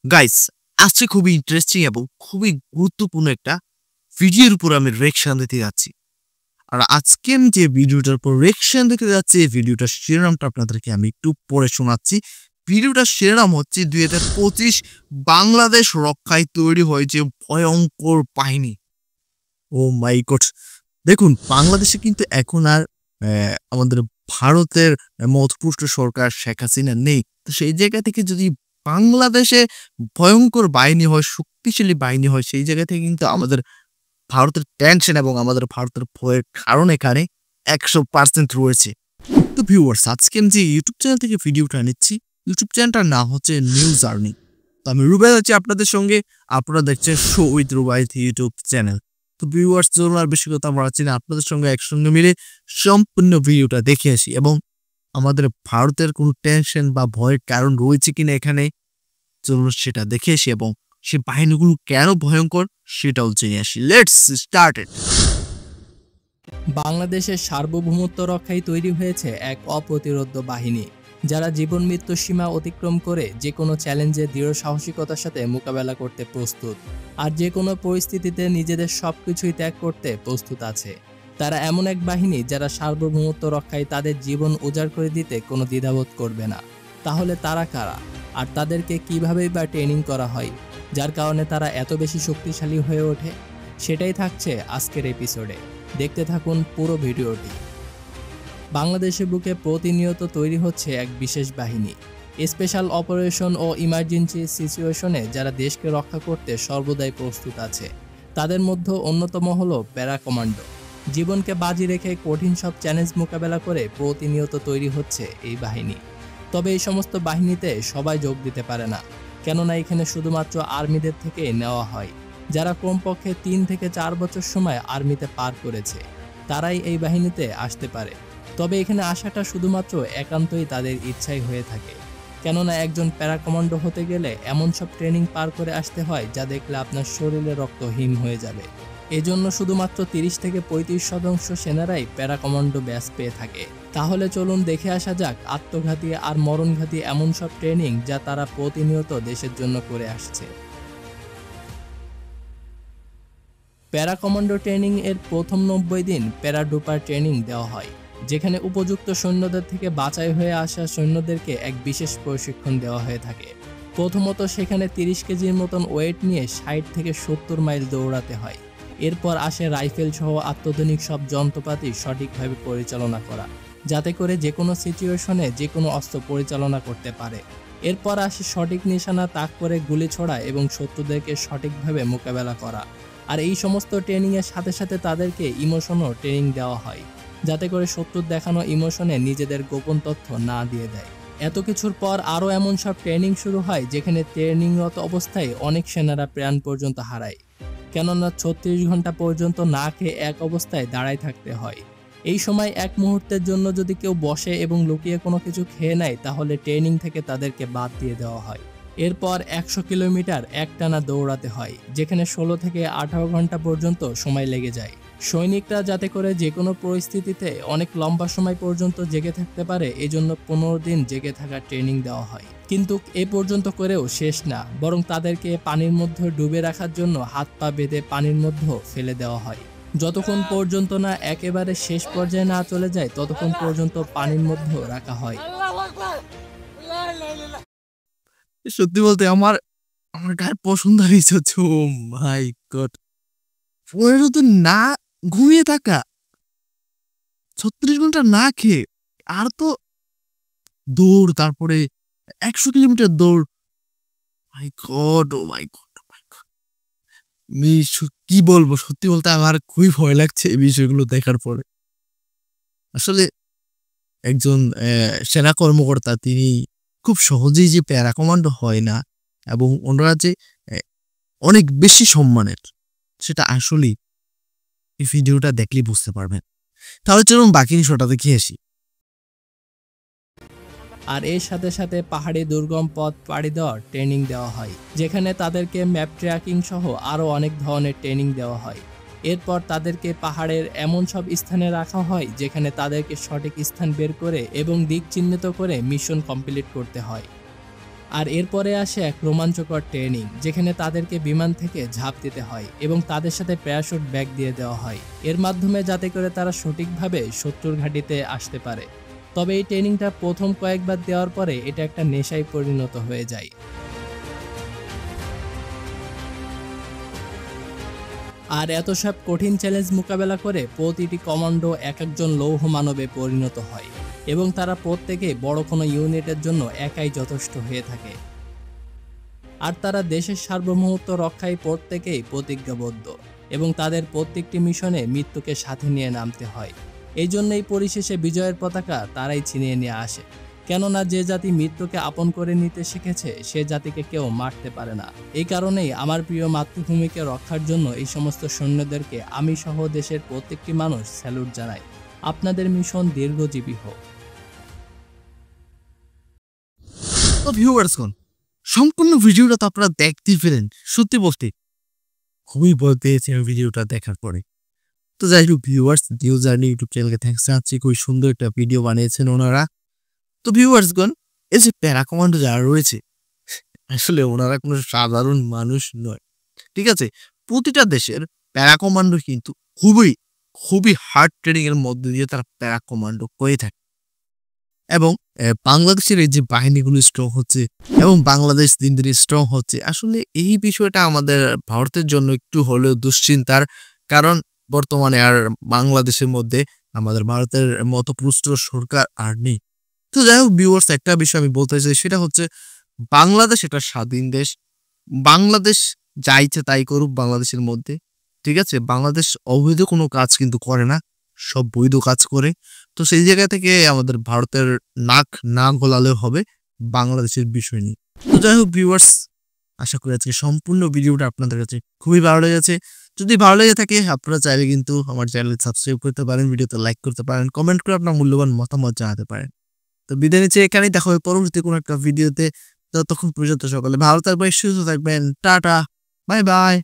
Guys, আজকে খুবই interesting এবং খুবই গুরুত্বপূর্ণ একটা ভিডিওর উপর আমি রিঅ্যাকশন দিতে যাচ্ছি। আর আজকে আমি যে ভিডিওটার উপর রিঅ্যাকশন দিতে যাচ্ছি, এই ভিডিওটার শিরোনামটা আপনাদেরকে আমি একটু পড়ে শোনাচ্ছি। ভিডিওটার শিরোনাম হচ্ছে ২০২৫ বাংলাদেশ রক্ষায় তৈরি হয়েছে ভয়ঙ্কর বাহিনী। ও মাই গড! দেখুন, বাংলাদেশে কিন্তু এখন আর আমাদের ভারতের মদপুষ্ট সরকার শেখ হাসিনা নেই। তো সেই জায়গা থেকে যদি বাংলাদেশে ভয়ঙ্কর বাহিনী হয়, শক্তিশালী বাহিনী হয়, সেই জায়গা থেকে কিন্তু আমাদের ভারতের টেনশন এবং আমাদের ভারতের ভয়ের কারণ এখানে ১০০% রয়েছে। তো ভিউয়ার্স, আজকে আমি যে ইউটিউব চ্যানেল থেকে ভিডিওটা নিচ্ছি, ইউটিউব চ্যানেলটার নাম হচ্ছে নিউ জার্নি। তো আমি রুবাই আছি আপনাদের সঙ্গে। আপনারা দেখছেন show with Rubai YouTube channel. তো ভিউয়ার্স, চলুন আর বেশি কথা বাড়াচ্ছি না, আপনাদের সঙ্গে একসঙ্গে মিলে সম্পূর্ণ ভিডিওটা দেখে আসি এবং আমাদের ভারতের কোনো টেনশন বা ভয়ের কারণ রয়েছে কিনা এখানে, চলুন সেটা দেখে আসি এবং সে বাহিনীগুলো কেন ভয়ঙ্কর সেটাও জেনে আসি। Let's start it. বাংলাদেশের সার্বভৌমত্ব রক্ষায় তৈরি হয়েছে এক অপ্রতিরোধ্য বাহিনী, যারা জীবন মৃত্যুর সীমা অতিক্রম করে যে কোনো চ্যালেঞ্জে দৃঢ় সাহসিকতার সাথে মোকাবেলা করতে প্রস্তুত, আর যে কোনো পরিস্থিতিতে নিজেদের সবকিছুই ত্যাগ করতে প্রস্তুত আছে। তারা এমন এক বাহিনী যারা সার্বভৌমত্ব রক্ষায় তাদের জীবন উজাড় করে দিতে কোনো দ্বিধাবোধ করবে না। তাহলে তারা কারা, আর তাদেরকে কিভাবেই বা ট্রেনিং করা হয় যার কারণে তারা এত বেশি শক্তিশালী হয়ে ওঠে, সেটাই থাকছে আজকের এপিসোডে। দেখতে থাকুন পুরো ভিডিওটি। বাংলাদেশের বুকে প্রতিনিয়ত তৈরি হচ্ছে এক বিশেষ বাহিনী, স্পেশাল অপারেশন ও ইমার্জেন্সি সিচুয়েশনে যারা দেশকে রক্ষা করতে সর্বদাই প্রস্তুত আছে। তাদের মধ্যে অন্যতম হলো প্যারা কমান্ডো। জীবনকে বাজি রেখে কঠিন সব চ্যালেঞ্জ মোকাবেলা করে প্রতিনিয়ত তৈরি হচ্ছে এই বাহিনী। তবে এই সমস্ত বাহিনীতে সবাই যোগ দিতে পারে না, কেননা এখানে শুধুমাত্র আর্মিদের থেকে নেওয়া হয়। যারা কমপক্ষে ৩ থেকে ৪ বছর সময় আর্মিতে পার করেছে, তারাই এই বাহিনীতে আসতে পারে। তবে এখানে আসাটা শুধুমাত্র একান্তই তাদের ইচ্ছাই হয়ে থাকে, কেননা একজন প্যারা কমান্ডো হতে গেলে এমন সব ট্রেনিং পার করে আসতে হয় যা দেখলে আপনার শরীরে রক্ত হিম হয়ে যাবে। এজন্য শুধুমাত্র ৩০ থেকে ৩৫% সেনারাই প্যারা কমান্ডো ব্যাচ পেয়ে থাকে। তাহলে চলুন দেখে আসা যাক আত্মঘাতী আর মরণঘাতী এমন সব ট্রেনিং যা তারা প্রতিনিয়ত দেশের জন্য করে আসছে। প্যারা কমান্ডো ট্রেনিং এর প্রথম ৯০ দিন প্যারাডুপার ট্রেনিং দেওয়া হয়, যেখানে উপযুক্ত সৈন্যদের থেকে বাছাই হয়ে আসা সৈন্যদেরকে এক বিশেষ প্রশিক্ষণ দেওয়া হয়ে থাকে। প্রথমত সেখানে ৩০ কেজির মতন ওয়েট নিয়ে ৬০ থেকে ৭০ মাইল দৌড়াতে হয়। এরপর আসে রাইফেল সহ আত্মধুনিক সব যন্ত্রপাতি সঠিকভাবে পরিচালনা করা, যাতে করে যে কোনো সিচুয়েশনে যে কোনো অস্ত্র পরিচালনা করতে পারে। এরপর আসে সঠিক নিশানা তাক করে গুলি ছোড়া এবং শত্রুদেরকে সঠিকভাবে মোকাবেলা করা। আর এই সমস্ত ট্রেনিংয়ের সাথে সাথে তাদেরকে ইমোশনও ট্রেনিং দেওয়া হয়, যাতে করে শত্রুর দেখানো ইমোশনে নিজেদের গোপন তথ্য না দিয়ে দেয়। এত কিছুর পর আরও এমন সব ট্রেনিং শুরু হয় যেখানে ট্রেনিংরত অবস্থায় অনেক সেনারা প্রাণ পর্যন্ত হারায়, কেননা ৩৬ ঘন্টা পর্যন্ত না খেয়ে এক অবস্থায় দাঁড়ায় থাকতে হয়। এই সময় এক মুহূর্তের জন্য যদি কেউ বসে এবং লুকিয়ে কোনো কিছু খেয়ে নেয়, তাহলে ট্রেনিং থেকে তাদেরকে বাদ দিয়ে দেওয়া হয়। এরপর ১০০ কিলোমিটার একটানা দৌড়াতে হয়, যেখানে ১৬ থেকে ১৮ ঘন্টা পর্যন্ত সময় লেগে যায়। সৈনিকরা যাতে করে যে কোনো পরিস্থিতিতে অনেক লম্বা সময় পর্যন্ত জেগে থাকতে পারে, এজন্য ১৫ দিন জেগে থাকার ট্রেনিং দেওয়া হয়। কিন্তু এ পর্যন্ত করেও শেষ না, বরং তাদেরকে পানির মধ্যে ডুবে রাখার জন্য হাত পা বেঁধে পানির মধ্যে ফেলে দেওয়া হয়। যতক্ষণ পর্যন্ত না একেবারে শেষ পর্যায়ে না চলে যায়, ততক্ষণ পর্যন্ত পানির মধ্যে রাখা হয়। সত্যি বলতে আমার আমার গায়ে পছন্দ হয়েছে হচ্ছে, ও মাই গড! ১৫ দিন না ঘুমিয়ে থাকা, ৩৬ ঘন্টা না খেয়ে, আর তো দৌড়, তারপরে ১০০ কিলোমিটার দৌড়। মাই গড! ও মাই গড! ও মাই গড! আমি কি বলবো, সত্যি বলতে আমার খুবই ভয় লাগছে এই বিষয়গুলো দেখার পরে। আসলে একজন সেনা কর্মকর্তা তিনি খুব সহজেই যে প্যারা কমান্ডো হয় না, এবং ওনারা যে অ্যা অনেক বেশি সম্মানের, সেটা আসলেই এই ভিডিওটা দেখলেই বুঝতে পারবেন। তাহলে চলুন বাকি বিষয়টা দেখে আসি। আর এর সাথে সাথে পাহাড়ি দুর্গম পথ পাড়ি দেওয়ার ট্রেনিং দেওয়া হয়, যেখানে তাদেরকে ম্যাপ ট্র্যাকিং সহ আরও অনেক ধরনের ট্রেনিং দেওয়া হয়। এরপর তাদেরকে পাহাড়ের এমন সব স্থানে রাখা হয় যেখানে তাদেরকে সঠিক স্থান বের করে এবং দিক চিহ্নিত করে মিশন কমপ্লিট করতে হয়। আর এরপরে আসে এক রোমাঞ্চকর ট্রেনিং, যেখানে তাদেরকে বিমান থেকে ঝাঁপ দিতে হয় এবং তাদের সাথে প্যারাশুট ব্যাগ দিয়ে দেওয়া হয় এর মাধ্যমে, যাতে করে তারা সঠিকভাবে শত্রুর ঘাঁটিতে আসতে পারে। তবে এই ট্রেনিংটা প্রথম কয়েকবার দেওয়ার পরে এটা একটা নেশায় পরিণত হয়ে যায়। আর এত সব কঠিন চ্যালেঞ্জ মোকাবেলা করে প্রতিটি কমান্ডো এক একজন লৌহ মানবে পরিণত হয় এবং তারা প্রত্যেকে বড় কোনো ইউনিটের জন্য একাই যথেষ্ট হয়ে থাকে। আর তারা দেশের সার্বভৌমত্ব রক্ষায় প্রত্যেকেই প্রতিজ্ঞাবদ্ধ এবং তাদের প্রত্যেকটি মিশনে মৃত্যুকে সাথে নিয়ে নামতে হয়। এই জন্যই পরিশেষে বিজয়ের পতাকা তারাই ছিনিয়ে নিয়ে আসে, কেননা যে জাতি মৃত্যুকে আপন করে নিতে শিখেছে সে জাতিকে কেউ মারতে পারে না। এই কারণেই আমার প্রিয় মাতৃভূমিকে রক্ষার জন্য এই সমস্ত সৈন্যদেরকে আমি সহ দেশের প্রত্যেকটি মানুষ স্যালুট জানাই। আপনাদের মিশন দীর্ঘজীবী হোক। তো ভিউয়ার্সগণ, সম্পূর্ণ ভিডিওটা তো আপনারা দেখতেই পেলেন। সত্যি বলতে খুবই ভয় পেয়েছি আমি ভিডিওটা দেখার পরে। তো যাই হোক ভিউয়ার্স, নিউ জার্নি ইউটিউব চ্যানেলকে থ্যাঙ্কস জানাচ্ছি, খুবই সুন্দর একটা ভিডিও বানিয়েছেন ওনারা। তো ভিউয়ার্সগণ, এই যে প্যারা কমান্ডো যারা রয়েছে, আসলে ওনারা কোনো সাধারণ মানুষ নয়, ঠিক আছে? প্রতিটা দেশের প্যারা কমান্ডো কিন্তু খুবই খুবই হার্ড ট্রেনিং এর মধ্যে দিয়ে তারা প্যারা কমান্ডো করে থাকে। এবং বাংলাদেশের এই যে বাহিনীগুলো স্ট্রং হচ্ছে এবং বাংলাদেশ দিন দিন স্ট্রং হচ্ছে, আসলে এই বিষয়টা আমাদের ভারতের জন্য একটু হলেও দুশ্চিন্তার। কারণ বর্তমানে আর বাংলাদেশের মধ্যে আমাদের ভারতের মতো পুষ্ট সরকার আর নেই। তো যাই হোক ভিউয়ার্স, একটা বিষয় আমি বলতে চাই, সেটা হচ্ছে বাংলাদেশ একটা স্বাধীন দেশ। বাংলাদেশ যা ইচ্ছে তাই করুক বাংলাদেশের মধ্যে, ঠিক আছে? বাংলাদেশ অবৈধ কোনো কাজ কিন্তু করে না, সব বৈধ কাজ করে। তো সেই জায়গা থেকে আমাদের ভারতের নাক না গলালেও হবে বাংলাদেশের বিষয় নিয়ে। তো যাই হোক ভিউয়ার্স, আশা করি আজকে সম্পূর্ণ ভিডিওটা আপনাদের কাছে খুবই ভালো লেগেছে। যদি ভালো লেগে থাকে আপনারা চাইলে কিন্তু আমার চ্যানেল সাবস্ক্রাইব করতে পারেন, ভিডিওতে লাইক করতে পারেন, কমেন্ট করে আপনার মূল্যবান মতামত জানাতে পারেন। তো বিদায় নিচ্ছি এখানেই, দেখা হবে পরবর্তী কোনো একটা ভিডিওতে। ততক্ষণ পর্যন্ত সকলে ভালো থাকবেন, সুস্থ থাকবেন। Tata, bye bye.